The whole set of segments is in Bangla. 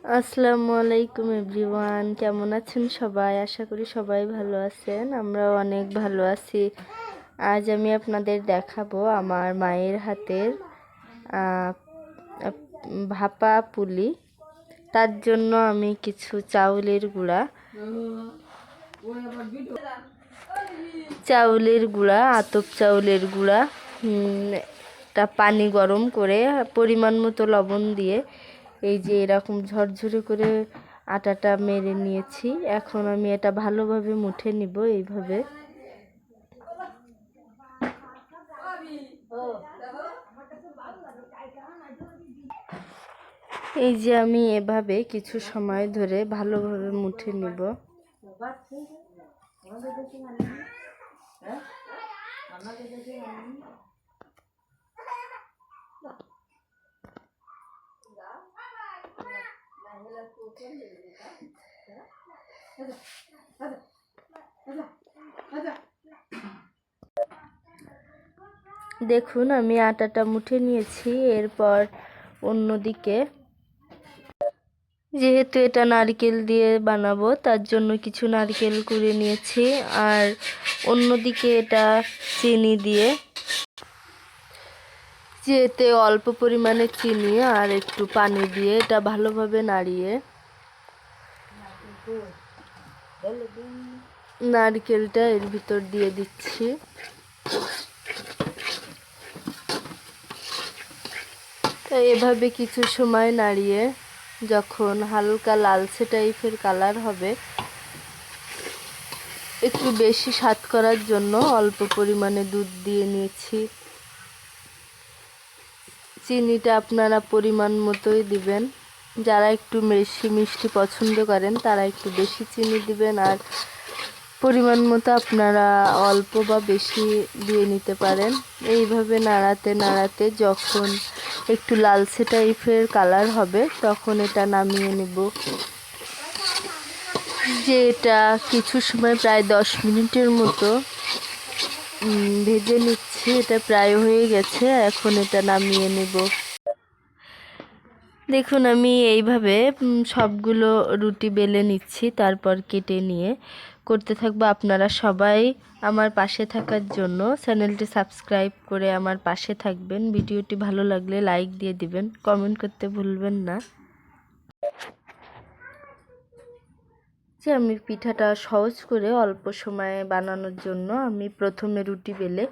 আসসালামু আলাইকুম এভরিওয়ান, কেমন আছেন সবাই? আশা করি সবাই ভালো আছেন। আমরাও অনেক ভালো আছি। আজ আমি আপনাদের দেখাবো আমার মায়ের হাতের ভাপা পুলি। তার জন্য আমি কিছু চাউলের গুঁড়া আতপ চাউলের গুঁড়া তা পানি গরম করে পরিমাণ মতো লবণ দিয়ে এই যে এরকম ঝরঝরে করে আটাটা মেরে নিয়েছি। এখন আমি এটা ভালোভাবে মুঠে নিব। এইভাবে এই যে আমি এভাবে কিছু সময় ধরে ভালোভাবে মুঠে নিব। দেখুন আমি আটাটা মুঠে নিয়েছি। এরপর অন্যদিকে যেহেতু এটা নারকেল দিয়ে বানাবো তার জন্য কিছু নারকেল কুড়িয়ে নিয়েছি, আর অন্যদিকে এটা চিনি দিয়ে, যেতে অল্প পরিমাণে চিনি আর একটু পানি দিয়ে এটা ভালোভাবে নাড়িয়ে নারকেলটা এর ভিতর দিয়ে দিচ্ছি। এভাবে কিছু সময় নাড়িয়ে যখন হালকা লালচে টাইপের কালার হবে, একটু বেশি স্বাদ করার জন্য অল্প পরিমাণে দুধ দিয়ে নিয়েছি। চিনিটা আপনারা পরিমাণ মতোই দিবেন। যারা একটু বেশি মিষ্টি পছন্দ করেন তারা একটু বেশি চিনি দিবেন, আর পরিমাণ মতো আপনারা অল্প বা বেশি দিয়ে নিতে পারেন। এইভাবে নাড়াতে নাড়াতে যখন একটু লালচে টাইপের কালার হবে তখন এটা নামিয়ে নেব। যে এটা কিছু সময় প্রায় 10 মিনিটের মতো ভেজে নিচ্ছি। এটা প্রায় হয়ে গেছে, এখন এটা নামিয়ে নেব। দেখুন আমি এইভাবে সবগুলো রুটি বেলে নিচ্ছি, তারপর কেটে নিয়ে করতে থাকবো। আপনারা সবাই আমার পাশে থাকার জন্য চ্যানেলটি সাবস্ক্রাইব করে আমার পাশে থাকবেন। ভিডিওটি ভালো লাগলে লাইক দিয়ে দিবেন, কমেন্ট করতে ভুলবেন না। যে আমি পিঠাটা সহজ করে অল্প সময়ে বানানোর জন্য আমি প্রথমে রুটি বেলে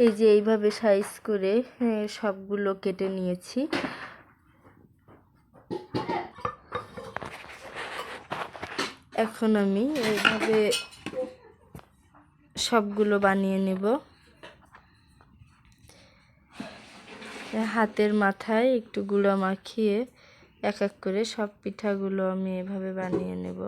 এই যে এইভাবে সাইজ করে সবগুলো কেটে নিয়েছি। এখন আমি এইভাবে সবগুলো বানিয়ে নেব। হাতের মাথায় একটু গুঁড়া মাখিয়ে এক এক করে সব পিঠাগুলো আমি এভাবে বানিয়ে নেব।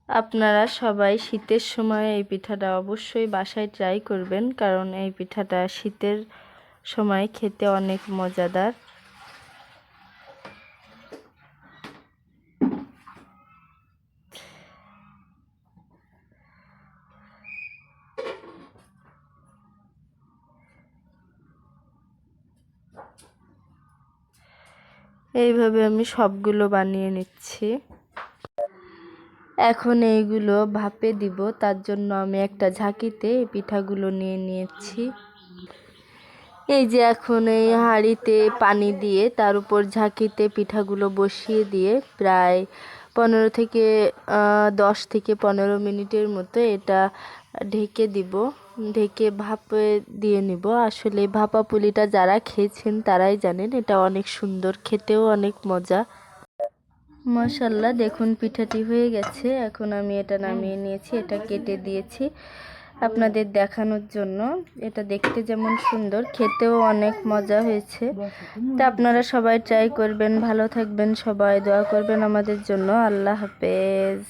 আপনারা সবাই শীতের সময় এই পিঠাটা অবশ্যই বাসায় ট্রাই করবেন, কারণ এই পিঠাটা শীতের সময় খেতে অনেক মজাদার। এইভাবে আমি সবগুলো বানিয়ে নিচ্ছি। এখন এইগুলো ভাপে দিব, তার জন্য আমি একটা ঝাঁকিতে এই পিঠাগুলো নিয়ে নিয়েছি। এই যে এখন এই হাঁড়িতে পানি দিয়ে তার উপর ঝাঁকিতে পিঠাগুলো বসিয়ে দিয়ে প্রায় 10 থেকে 15 মিনিটের মতো এটা ঢেকে দিব। ঢেকে ভাপে দিয়ে নিব। আসলে ভাপা পুলিটা যারা খেয়েছেন তারাই জানেন, এটা অনেক সুন্দর, খেতেও অনেক মজা। মাশাআল্লাহ, দেখুন পিঠাটি হয়ে গেছে। এখন আমি এটা নামিয়ে নিয়েছি, এটা কেটে দিয়েছি আপনাদের দেখানোর জন্য। এটা দেখতে যেমন সুন্দর, খেতেও অনেক মজা হয়েছে। তা আপনারা সবাই ট্রাই করবেন। ভালো থাকবেন সবাই, দোয়া করবেন আমাদের জন্য। আল্লাহ হাফেজ।